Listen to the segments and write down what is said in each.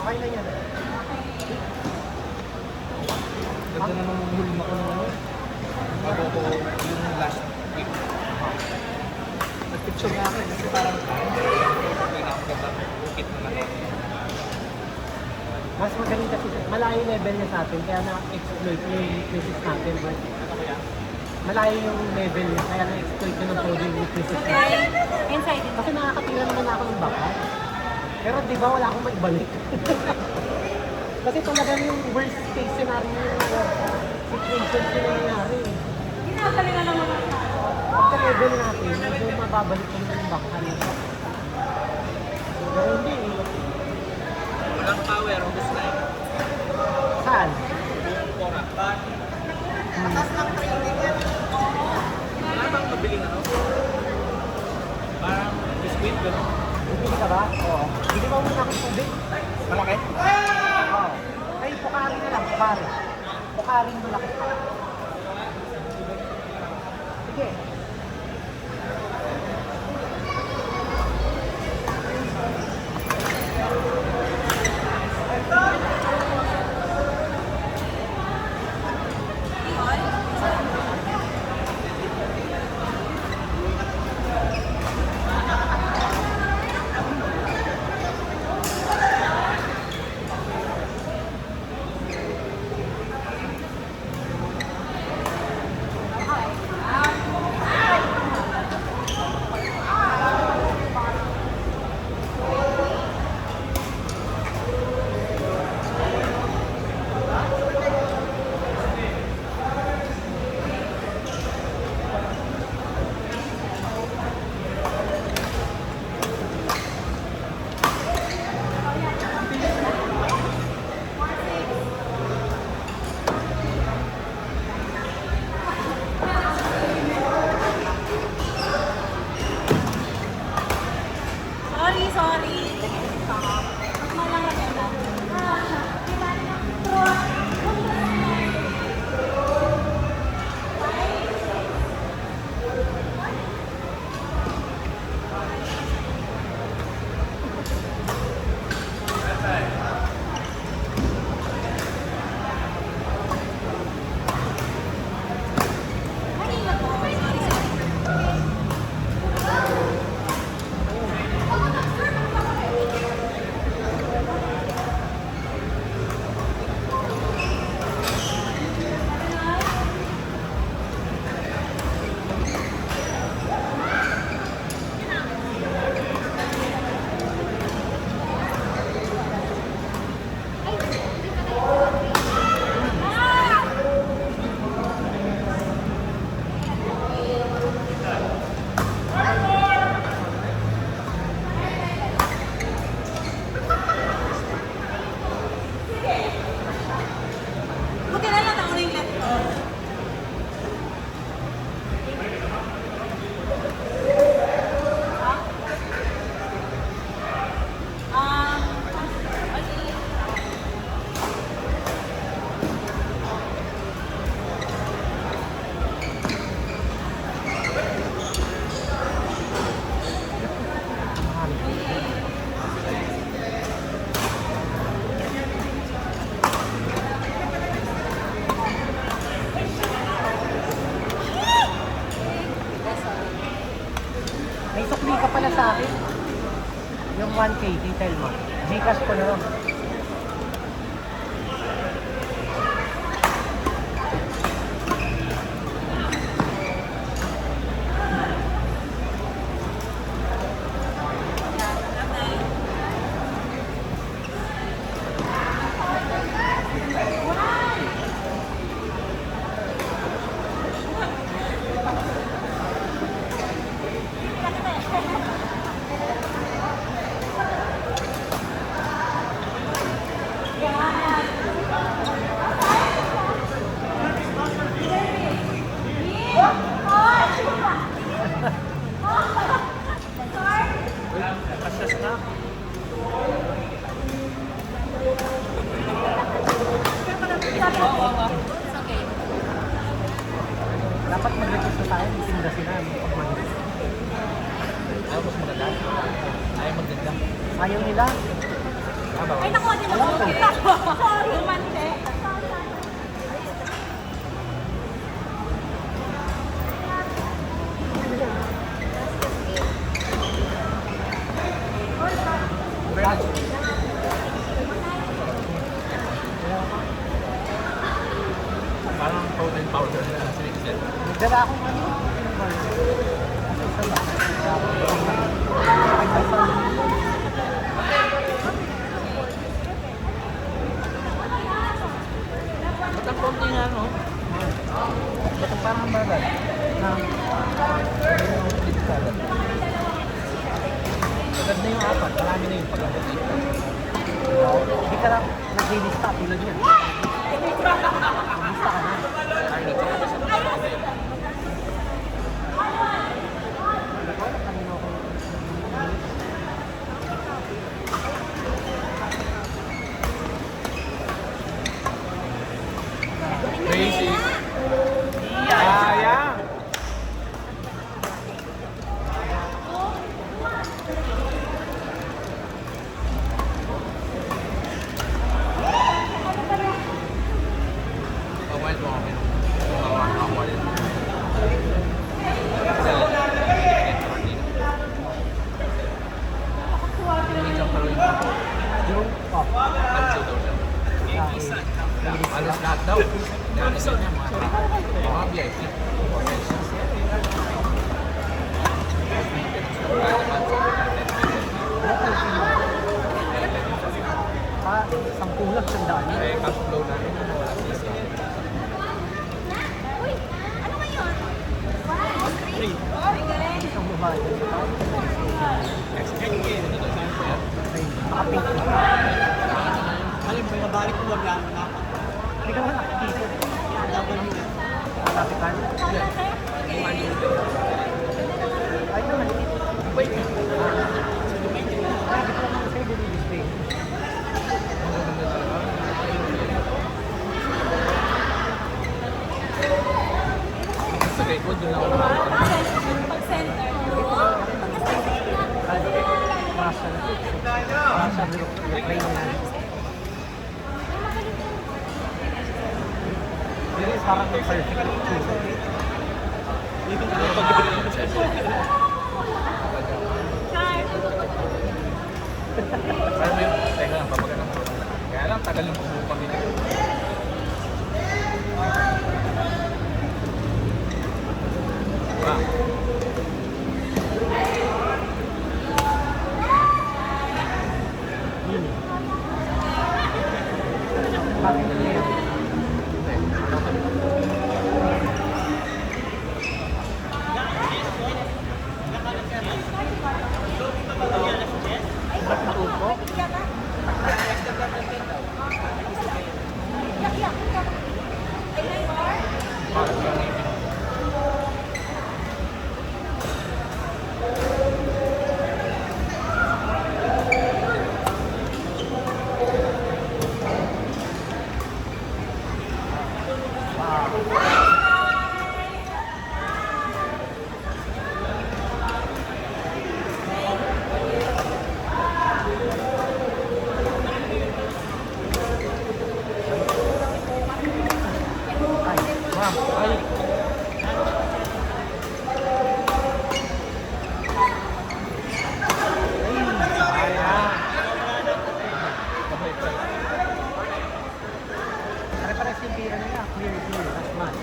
Okay na yan. Ganda na nung hulma ko nung ano. Bago ko yung last week. Nag-picture nga ako kasi parang okay na ako ganda. Bukit na lang. Mas magaling kasi malayo yung level niya sa atin, kaya na-exploit niya yung weaknesses natin. But, malayo yung level niya, kaya na-exploit niya ng todo yung weaknesses natin. Okay. Inside it. Kasi nakakatira naman ako ng baka. Pero di ba wala akong maibalik? Kasi talagang yung worst case scenario yung situation na nangyari. Ginagalingan naman ang Pagka level natin, medyo mababalik kami ng baka nito. Pero hindi eh. Walang power, ubus na yun. Saan? Buong pora. Tapos lang training yan. Wala bang mabiling ano? Parang biscuit, gano'n. Bibili ka ba? Oo. Bili ba muna akong tubig? Malaki? Oo. Ay, pukarin na lang, pukarin. Pukarin mo lang. Sige. Sorry. Malangan na. Buti na lang nauna yung left. May sukli ka pala sa akin. Yung 1K, detail mo. Gcash ko na lang. Ay, nakuha din ako. Sorry, mante. Parang protein powder na sinikset. Nagdala akong ano. Kasi isa lang. Kaya ako. Ba't ang konti nga, no? Ba't ang parang bagal? Agad na yung apat. Marami na yung pag-abot dito. Hindi ka lang nag-lista tulad niya. Lista ka na. Kanina ako. Crazy. Sayang. Pag-wild mo kami. Pag-wild mo kami. Yung, oh, Alos lahat daw. Dahil isa niya, mga VIP. sampu lang, sandaan. Eh, cash flow namin, wala sisi. Uy, ano ba yun? Ay, galing. Isang babae. Nakapink na. Alam mo, nabalik ko wag lang na. Hindi ka naman nakikita. Laban mo. Kapitan. Ay, naman. Wait. Ay, di ko naman sa'yo dinidisplay. Sa record, doon ako nakakita. Pag-center. Ay, Russia na. Russia, Ukraine na. Hindi, parang perfect. Saan mo yung, teka lang, papaganang ko. Kaya lang, tagal yung kumuha kami dito. Wow. Bakit na yan? Parang yung ngipin. Ay, Ma'am, ay. pare-pares yung pira nila. Clear, last month.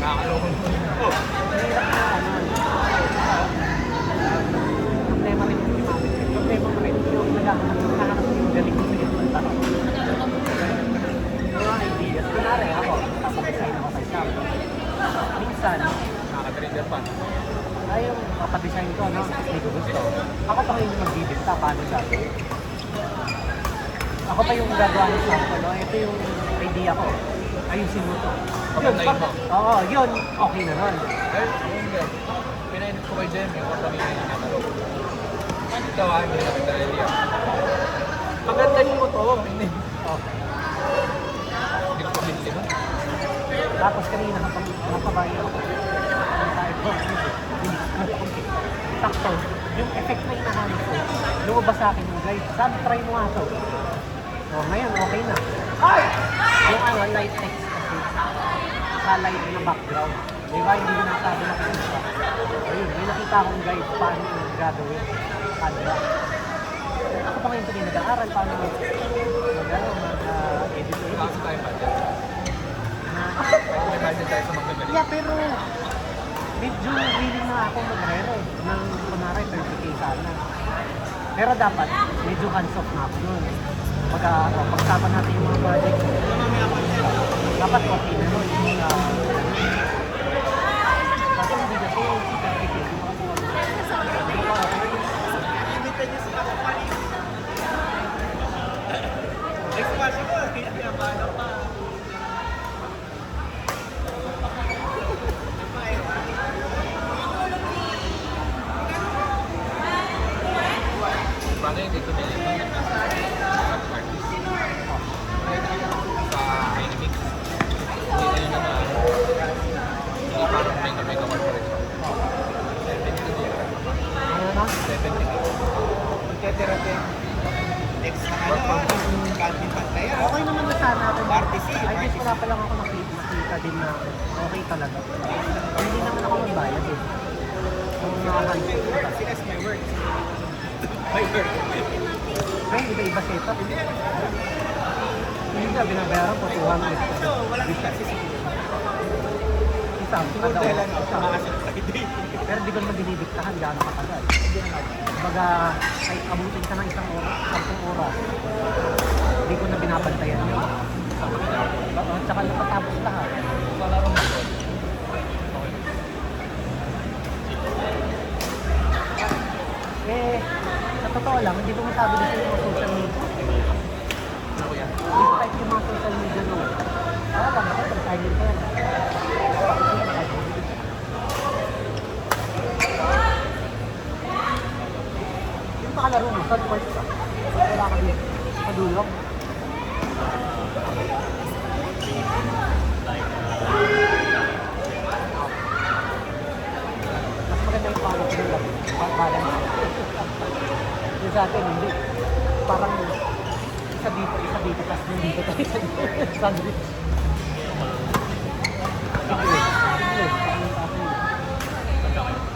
Nakakaloko mo. Problema rin yung imamit. Problema mo rin yung naghahanap yung galing mo sa ganun tanong. Mga ideas. Kunwari ako, papadesign ako kay Sam. Minsan, Nakaka-trigger pa. ay yung papadesign ko, no? Hindi ko gusto. Ako pa yung magbibigta, paano gagawin? Ako pa yung gagawa ng sample, no? Ito yung idea ko. Ayusin mo to. Papantayin mo. Oo, yun, okay na nun. Eh, yun din. Pinainit ko kay Jem, yung kapamilya niya natin. Ikaw hindi na kita idea. Maganda yung motor. Hindi. Oh. Hindi ko pamilya mo. Tapos kanina nakabayo ako. Sakto. Yung effect na hinahanap ko, lumabas sa akin yung guide. Sabi, try mo nga to. Oh, ngayon, okay na. Yung light text kasi sa light na background. Di ba, hindi ko nasabi na kung ayun, may nakita akong guide paano yung gagawin. Canva. Ako pa ngayon tuloy nag-aaral paano mag-edit. Kasi tayo budget. May budget tayo sa mga galing. Yeah, pero medyo willing na ako mag-hire ng kunwari 30K sana. Pero dapat, medyo hands-off na ako nun. Pag-usapan natin yung mga project, dapat okay na nun. Kasi hindi kasi 30K. Next possible, pinabano pa. Paano yung dito bilhin ng artist? Sa Animix. Hindi na yun naman. Hindi parang may gawa pa rin. 70 din. Ano na? 70 din. Magketerape. Next na ano, candy pantaya. Okay naman na sana ako. Party Ay, guess wala pa lang ako nakita din na okay talaga. Hindi naman ako magbayad eh. Kung nakahansin. Sinas my work. My work. Ay, iba-iba setup. Hindi na binabayaran ko 200. So, walang kasi siguro. Isang, Siguro kada dahil lang ako isang. tumakas ng Friday. Pero di ko naman dinidiktahan gaano katagal. Kumbaga, kahit abutin ka ng isang oras, 10 oras, hindi ko na binabantayan yun. Tsaka napatapos lahat. Palaro mo ko. Eh, sa totoo lang, hindi ko masabi na sa mga social media. Ano ko yan? Hindi ko kahit yung mga social media noon. Kaya lang, ako sa silent ko. Yung pakalaro mo, third part ka. Wala ka dito. Sa dulo. Mas maganda yung pangit ko nila. Balance. Yung sa atin, hindi. Parang isa dito, tapos yung dito, tapos isa dito. Sandwich.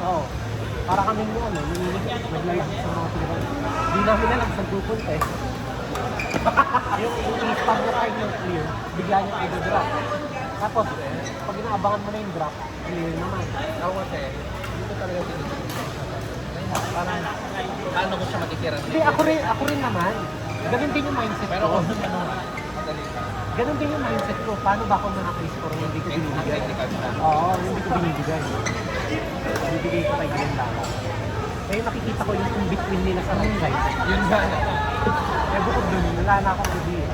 Oo. Para kami mo ano, naglayas sa mga tira. Hindi namin alam saan pupunta eh. yung i-spam na tayo ng clear, bigla niyang i-drop. Tapos, pag inaabangan mo na yung drop, clear naman. Ako kasi, hindi ko talaga tinitira. Parang, paano ko siya matitira? Hindi, ako rin naman. Ganun din yung mindset Pero ko. kung ano, madali ka. Ganun din yung mindset ko. Paano ba ako manakris ko rin hindi ko Ang binibigay? technical siya. Oo, hindi ko binibigay. Binibigay ko kay Glenn lang. Kaya nakikita ko yung in-between nila sa right side. Yun ba? Eh bukod dun, wala na akong idea.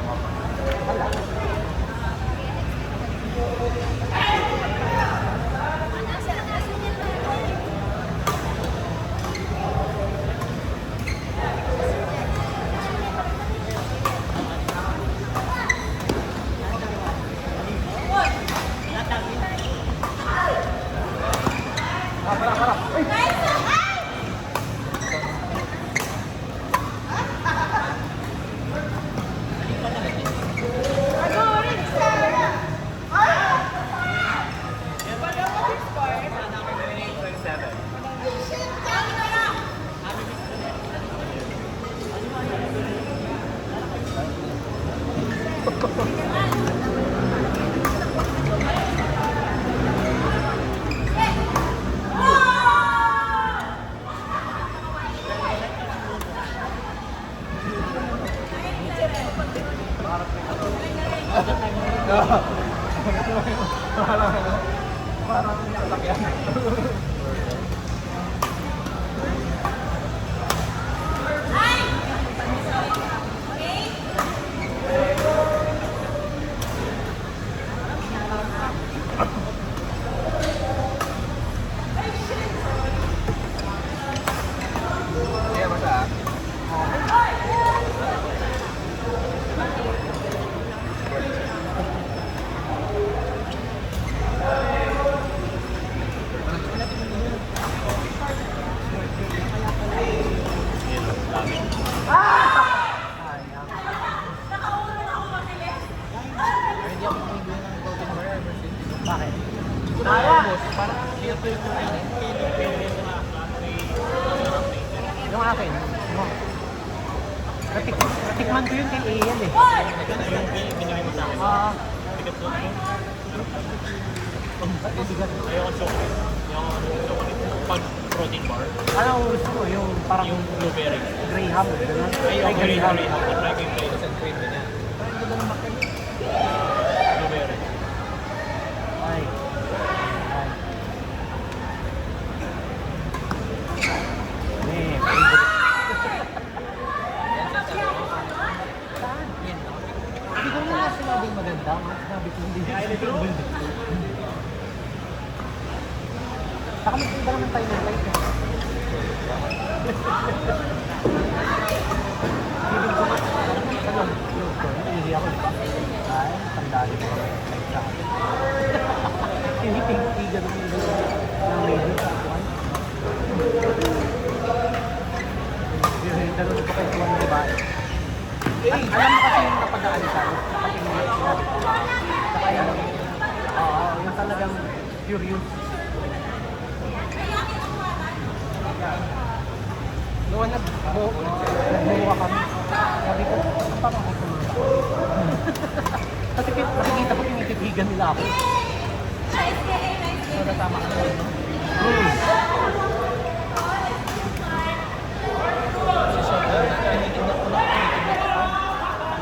Wala. Harap. Uy! Parang sasakyan. Kaya basta akin. Ano? Natikman ko yun kay Ian eh. Yung binigay mo sa akin. Ah, Bigat doon. bigat. Ayoko chocolate. Yung pag protein bar. Ano ang gusto mo? Yung parang Yung blueberry. Graham, gano'n? Ayoko Graham. blueberry. Ako try ko yung Tapos ang cream na niya. Ang ganda ng makin. blueberry. Ay. Ay. Eh, favorite. Yan sa ano. Saan? Yan, no? Hindi ko naman sinabing maganda. Sabi ko hindi. Saka magpunta naman tayo ng light. Feeling ko nga. Ano? Look ko. Hindi ako. Ay, tandali ko. Light sa akin. Tinitig-tiga naman yung dalawa ng radio sa akin. Dalawa ko kayo tuwan ng babae. Alam mo kasi yung napadaan sa saka yung sinabi ko. Saka yung, yung talagang curious. Noon nagbuwa kami. Sabi ko, ano pa ako kumanta? Kasi nakikita ko tinititigan nila ako. Nice day, nice day. So, natama ka naman, no?